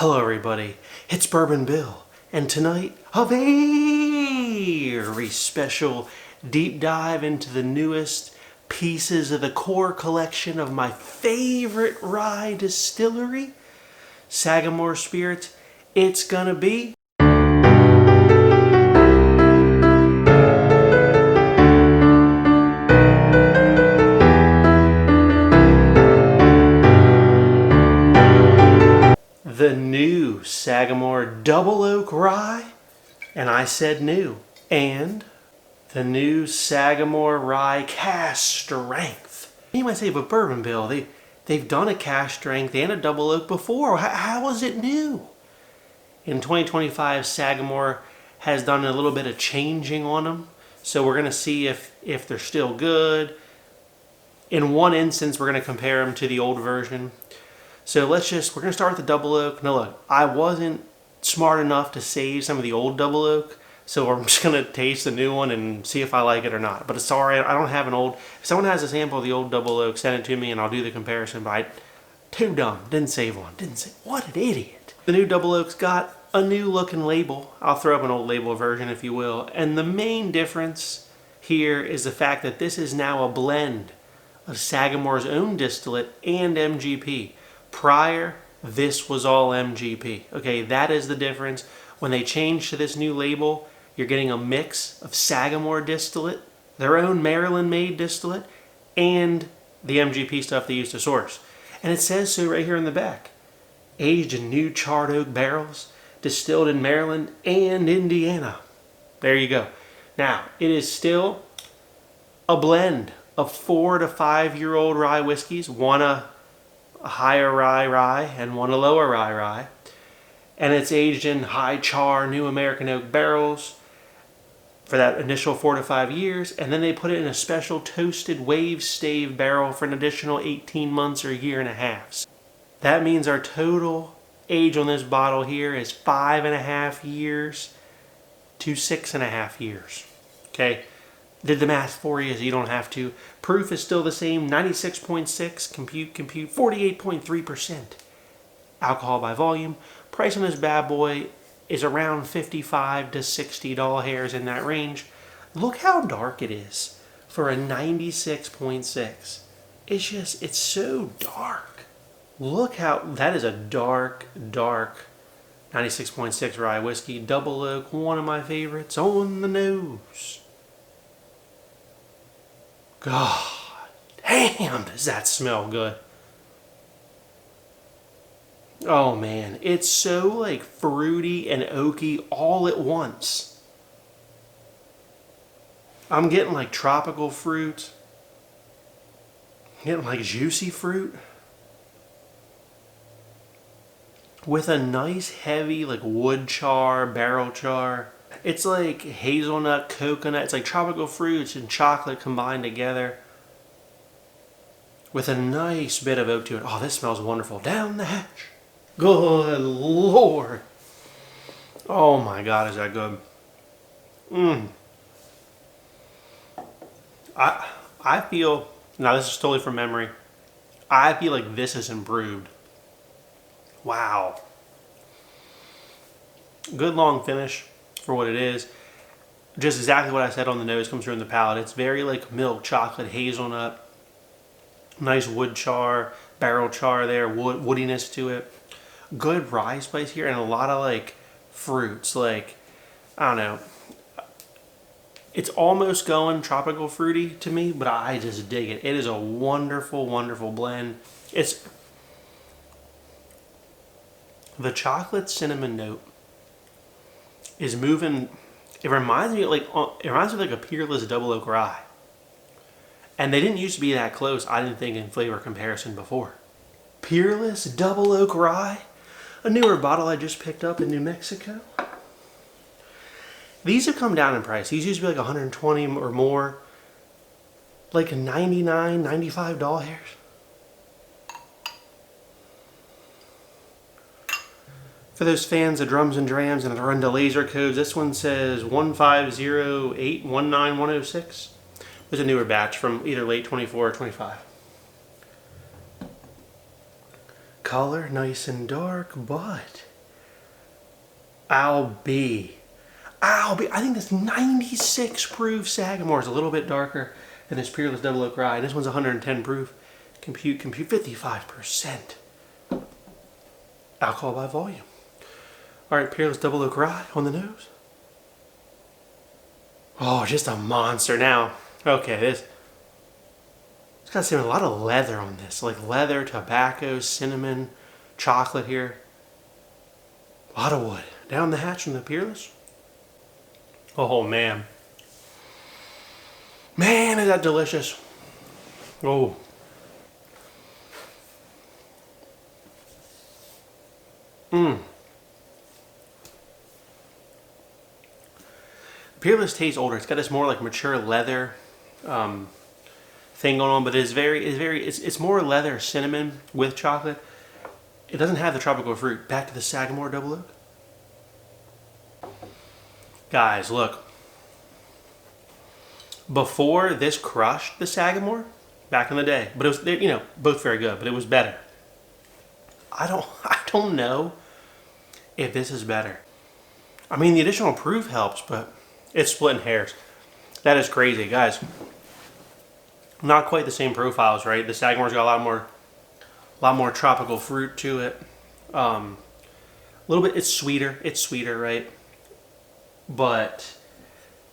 Hello everybody, it's Bourbon Bill, and tonight a very special deep dive into the newest pieces of the core collection of my favorite rye distillery, Sagamore Spirits. It's gonna be the new Sagamore Double Oak Rye, and I said new, and the new Sagamore Rye Cask Strength. You might say, but Bourbon Bill, they've done a Cask Strength and a Double Oak before. How is it new? In 2025, Sagamore has done a little bit of changing on them, so we're going to see if they're still good. In one instance, we're going to compare them to the old version. So we're going to start with the Double Oak. Now look, I wasn't smart enough to save some of the old Double Oak, so I'm just going to taste the new one and see if I like it or not. But it's alright, I don't have an old. If someone has a sample of the old Double Oak, send it to me and I'll do the comparison. But too dumb, didn't save one. What an idiot. The new Double Oak's got a new looking label. I'll throw up an old label version if you will. And the main difference here is the fact that this is now a blend of Sagamore's own distillate and MGP. Prior, this was all MGP. Okay, that is the difference. When they changed to this new label, you're getting a mix of Sagamore distillate, their own Maryland-made distillate, and the MGP stuff they used to source. And it says so right here in the back. Aged in new charred oak barrels, distilled in Maryland and Indiana. There you go. Now, it is still a blend of 4 to 5 year old rye whiskeys, one a higher rye and one a lower rye, and it's aged in high char new American oak barrels for that initial 4 to 5 years, and then they put it in a special toasted wave stave barrel for an additional 18 months or a year and a half. That means our total age on this bottle here is 5.5 years to 6.5 years. Okay, did the math for you, so you don't have to. Proof is still the same, 96.6, compute, 48.3% alcohol by volume. Price on this bad boy is around $55 to $60 hairs, in that range. Look how dark it is for a 96.6. It's so dark. Look how, that is a dark 96.6 rye whiskey. Double Oak, one of my favorites, on the nose. God damn, does that smell good. Oh man, it's so like fruity and oaky all at once. I'm getting like tropical fruit. I'm getting like juicy fruit. With a nice heavy like wood char, barrel char. It's like hazelnut, coconut, it's like tropical fruits and chocolate combined together with a nice bit of oak to it. Oh, this smells wonderful. Down the hatch. Good Lord. Oh my God, is that good. I feel, now this is totally from memory, I feel like this is improved. Wow. Good long finish for what it is. Just exactly what I said on the nose comes through in the palate. It's very like milk, chocolate, hazelnut, nice wood char, barrel char there, woodiness to it. Good rye spice here, and a lot of like fruits, like, I don't know. It's almost going tropical fruity to me, but I just dig it. It is a wonderful, wonderful blend. It's the chocolate cinnamon note is moving. It reminds me of like a Peerless Double Oak Rye. And they didn't used to be that close, I didn't think, in flavor comparison before. Peerless Double Oak Rye, a newer bottle I just picked up in New Mexico. These have come down in price. These used to be like $120 or more. Like $99, $95 hairs. For those fans of drums and drams and run to laser codes, this one says 150819106. There's a newer batch from either late 24 or 25. Color nice and dark, but I think this 96 proof Sagamore is a little bit darker than this Peerless Double Oak Rye. This one's 110 proof. Compute 55%. Alcohol by volume. All right, Peerless Double Oak Rye on the nose. Oh, just a monster. Now, okay, it's got a lot of leather on this, like leather, tobacco, cinnamon, chocolate here. A lot of wood. Down the hatch from the Peerless. Oh, man. Man, is that delicious. Oh. Peerless tastes older. It's got this more like mature leather thing going on, but it's more leather cinnamon with chocolate. It doesn't have the tropical fruit. Back to the Sagamore Double Oak. Guys, look. Before this crushed the Sagamore, back in the day, but it was, you know, both very good, but it was better. I don't know if this is better. I mean, the additional proof helps, but it's splitting hairs. That is crazy, guys. Not quite the same profiles, right? The Sagamore's got a lot more tropical fruit to it. A little bit, it's sweeter, right? But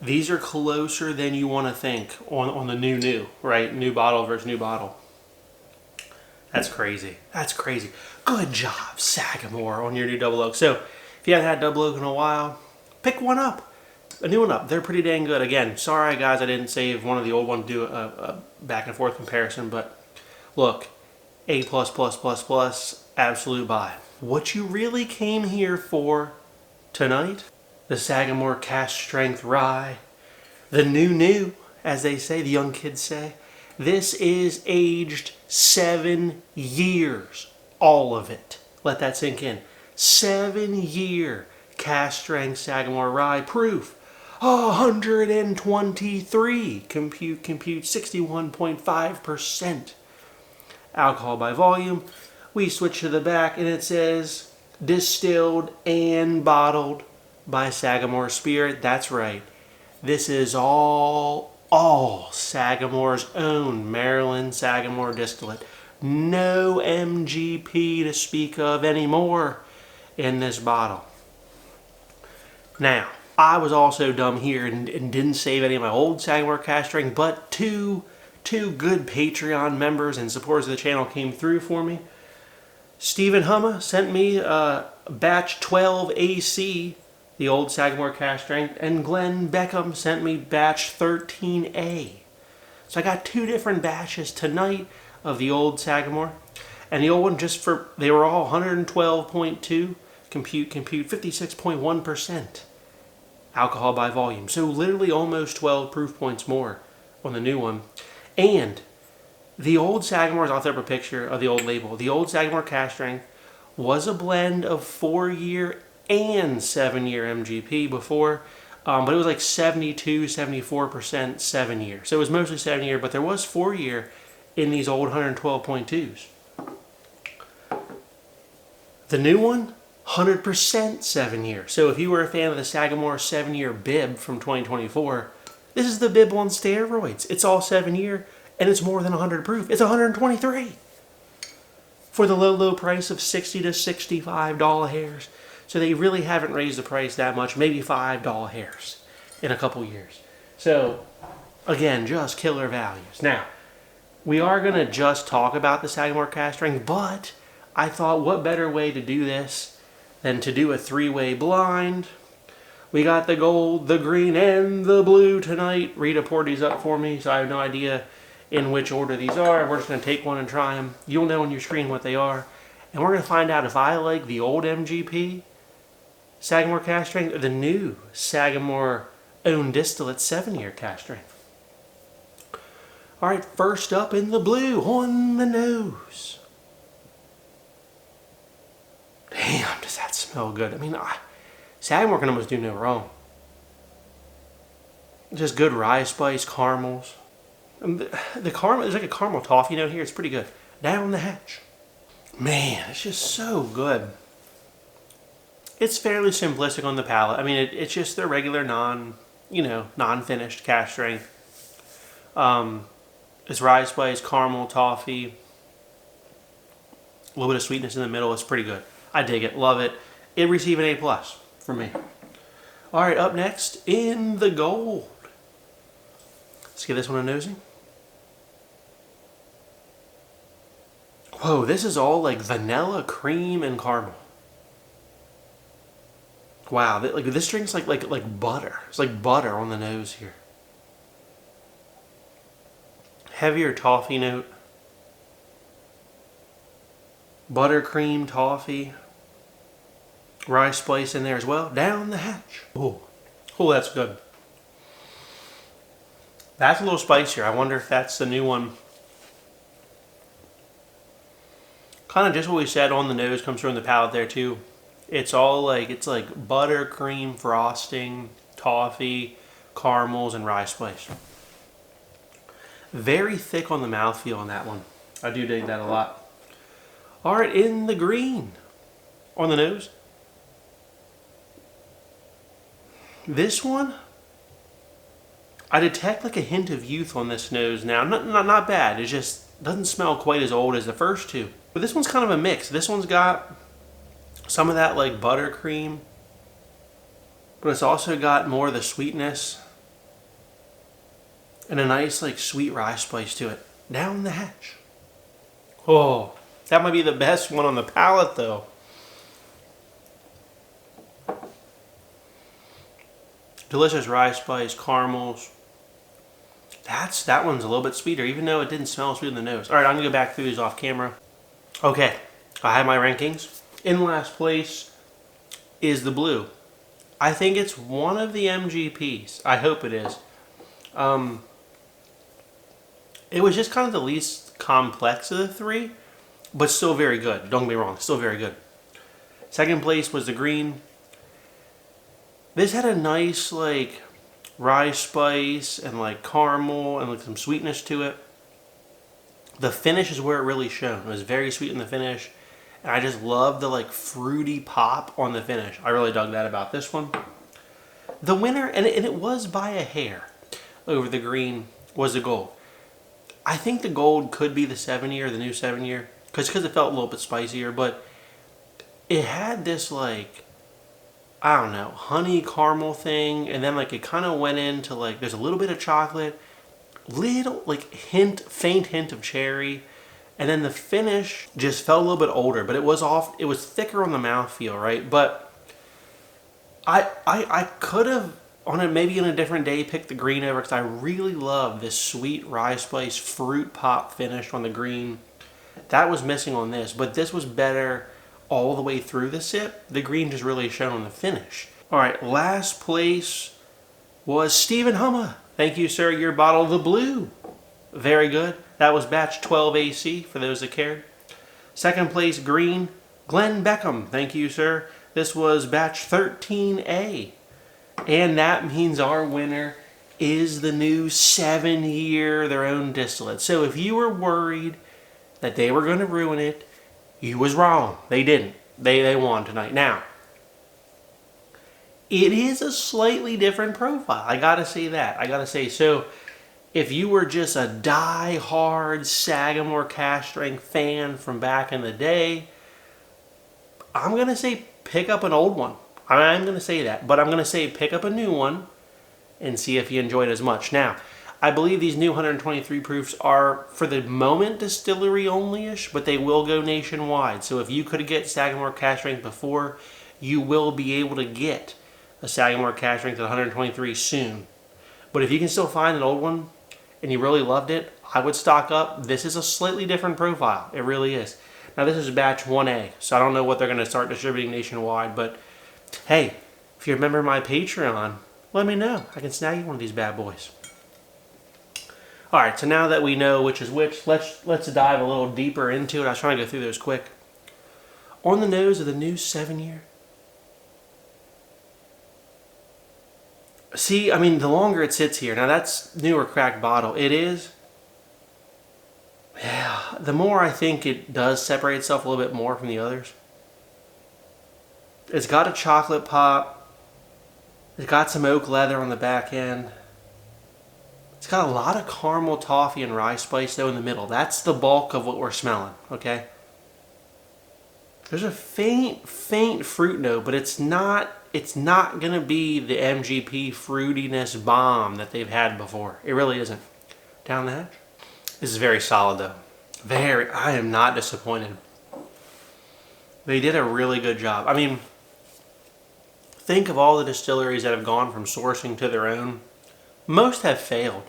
these are closer than you want to think on the new, right? New bottle versus new bottle. That's crazy. That's crazy. Good job, Sagamore, on your new Double Oak. So, if you haven't had Double Oak in a while, pick one up. A new one up. They're pretty dang good. Again, sorry guys I didn't save one of the old ones to do a back and forth comparison, but look, A++++, absolute buy. What you really came here for tonight, the Sagamore Cask Strength Rye, the new, as they say, the young kids say. This is aged 7 years, all of it. Let that sink in. 7-year Cask Strength Sagamore Rye proof. 123. Compute 61.5%. Alcohol by volume. We switch to the back and it says distilled and bottled by Sagamore Spirit. That's right. This is all Sagamore's own Maryland Sagamore distillate. No MGP to speak of anymore in this bottle. Now, I was also dumb here and didn't save any of my old Sagamore Cask Strength, but two good Patreon members and supporters of the channel came through for me. Stephen Humma sent me batch 12 AC, the old Sagamore Cask Strength, and Glenn Beckham sent me batch 13A. So I got 2 different batches tonight of the old Sagamore, and the old one they were all 112.2, compute 56.1%. Alcohol by volume. So literally almost 12 proof points more on the new one. And the old Sagamore, I'll throw up a picture of the old label. The old Sagamore Cask Strength was a blend of 4-year and 7-year MGP before, but it was like 72, 74% 7-year. So it was mostly 7-year, but there was 4-year in these old 112.2s. The new one, 100% 7-year. So if you were a fan of the Sagamore 7-year bib from 2024, this is the bib on steroids. It's all 7-year, and it's more than 100 proof. It's 123 for the low price of $60 to $65 hairs. So they really haven't raised the price that much, maybe $5 hairs in a couple years. So again, just killer values. Now, we are going to just talk about the Sagamore Cask Strength, but I thought what better way to do this than to do a 3-way blind. We got the gold, the green, and the blue tonight. Rita poured these up for me, so I have no idea in which order thee are. We're just going to take one and try them. You'll know on your screen what they are. And we're going to find out if I like the old MGP Sagamore Cask Strength or the new Sagamore own distillate 7-year Cask Strength. Alright, first up in the blue, on the nose. Damn, does that smell good. I mean, Sagamore can almost do no wrong. Just good rye spice, caramels. The caramel, there's like a caramel toffee note here. It's pretty good. Down the hatch. Man, it's just so good. It's fairly simplistic on the palate. I mean, it's just their regular non-finished cask strength. It's rye spice, caramel, toffee, a little bit of sweetness in the middle. It's pretty good. I dig it, love it. It received an A+ from me. All right, up next in the gold. Let's give this one a nosy. Whoa, this is all like vanilla, cream, and caramel. Wow, this drink's like butter. It's like butter on the nose here. Heavier toffee note. Buttercream, toffee. Rye spice in there as well. Down the hatch. Oh, that's good. That's a little spicier. I wonder if that's the new one. Kind of just what we said on the nose comes through in the palate there too. It's all like, it's like buttercream, frosting, toffee, caramels, and rye spice. Very thick on the mouthfeel on that one. I do dig that a lot. All right, in the green. On the nose. This one, I detect like a hint of youth on this nose now. Not bad. It just doesn't smell quite as old as the first two. But this one's kind of a mix. This one's got some of that like buttercream, but it's also got more of the sweetness and a nice like sweet rye spice to it. Down the hatch. Oh, that might be the best one on the palate though. Delicious rye spice, caramels. That one's a little bit sweeter, even though it didn't smell sweet in the nose. All right, I'm gonna go back through these off camera. Okay, I have my rankings. In last place is the blue. I think it's one of the MGPs. I hope it is. It was just kind of the least complex of the three, but still very good. Don't get me wrong, still very good. Second place was the green. This had a nice like rye spice and like caramel and like some sweetness to it. The finish is where it really shone. It was very sweet in the finish. And I just love the like fruity pop on the finish. I really dug that about this one. The winner, and it was by a hair over the green, was the gold. I think the gold could be the 7-year, the new 7-year, because it felt a little bit spicier, but it had this like, I don't know, honey caramel thing, and then like it kind of went into like, there's a little bit of chocolate, little like faint hint of cherry, and then the finish just felt a little bit older, but it was thicker on the mouthfeel, right? But I could have, maybe in a different day, picked the green over, because I really love this sweet rye spice fruit pop finish on the green. That was missing on this, but this was better all the way through the sip. The green just really shone on the finish. All right, last place was Stephen Humma. Thank you, sir. Your bottle of the blue. Very good. That was batch 12 AC, for those that cared. Second place, green, Glenn Beckham. Thank you, sir. This was batch 13A. And that means our winner is the new 7-year, their own distillate. So if you were worried that they were going to ruin it, you was wrong. They didn't. They won tonight. Now, it is a slightly different profile. I gotta say that. I gotta say, so if you were just a die-hard Sagamore Cask Strength fan from back in the day, I'm gonna say pick up an old one. I'm gonna say that, but I'm gonna say pick up a new one and see if you enjoy it as much. Now, I believe these new 123 proofs are, for the moment, distillery only-ish, but they will go nationwide. So if you could get Sagamore Cask Strength before, you will be able to get a Sagamore Cask Strength at 123 soon. But if you can still find an old one and you really loved it, I would stock up. This is a slightly different profile. It really is. Now this is batch 1A, so I don't know what they're going to start distributing nationwide, but hey, if you remember my Patreon, let me know. I can snag you one of these bad boys. All right, so now that we know which is which, let's dive a little deeper into it. I was trying to go through those quick. On the nose of the new 7-year. See, I mean, the longer it sits here, now that's newer cracked bottle. It is. Yeah, the more I think it does separate itself a little bit more from the others. It's got a chocolate pop. It's got some oak leather on the back end. It's got a lot of caramel, toffee, and rye spice though in the middle. That's the bulk of what we're smelling, okay? There's a faint fruit note, but it's not gonna be the MGP fruitiness bomb that they've had before. It really isn't. Down the hatch. This is very solid though. I am not disappointed. They did a really good job. I mean, think of all the distilleries that have gone from sourcing to their own. Most have failed.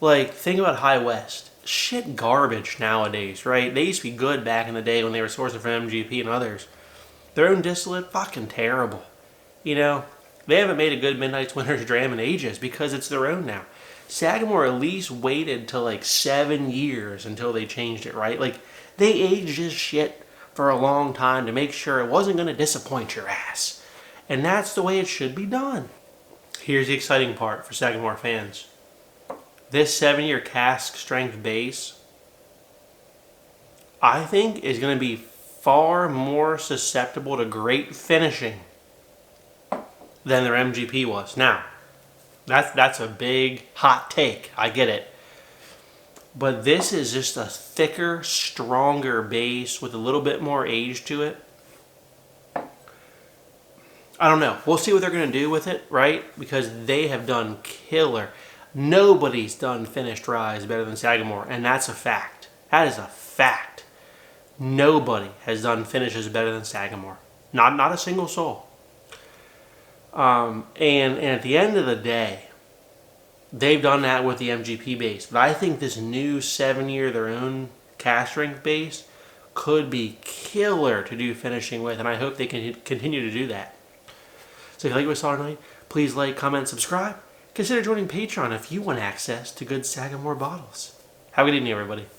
Like, think about High West. Shit garbage nowadays, right? They used to be good back in the day when they were sourcing from MGP and others. Their own distillate, fucking terrible. You know, they haven't made a good Midnight's Winter's Dram in ages because it's their own now. Sagamore at least waited till like 7 years until they changed it, right? Like, they aged this shit for a long time to make sure it wasn't going to disappoint your ass. And that's the way it should be done. Here's the exciting part for Sagamore fans. This 7-year cask strength base, I think, is going to be far more susceptible to great finishing than their MGP was. Now, that's a big hot take. I get it. But this is just a thicker, stronger base with a little bit more age to it. I don't know. We'll see what they're going to do with it, right? Because they have done killer. Nobody's done finished ryes better than Sagamore, and that's a fact. That is a fact. Nobody has done finishes better than Sagamore. Not a single soul. And at the end of the day, they've done that with the MGP base. But I think this new 7-year, their own cask strength base, could be killer to do finishing with, and I hope they can continue to do that. So if you like what we saw tonight, please like, comment, subscribe. Consider joining Patreon if you want access to good Sagamore bottles. Have a good evening, everybody.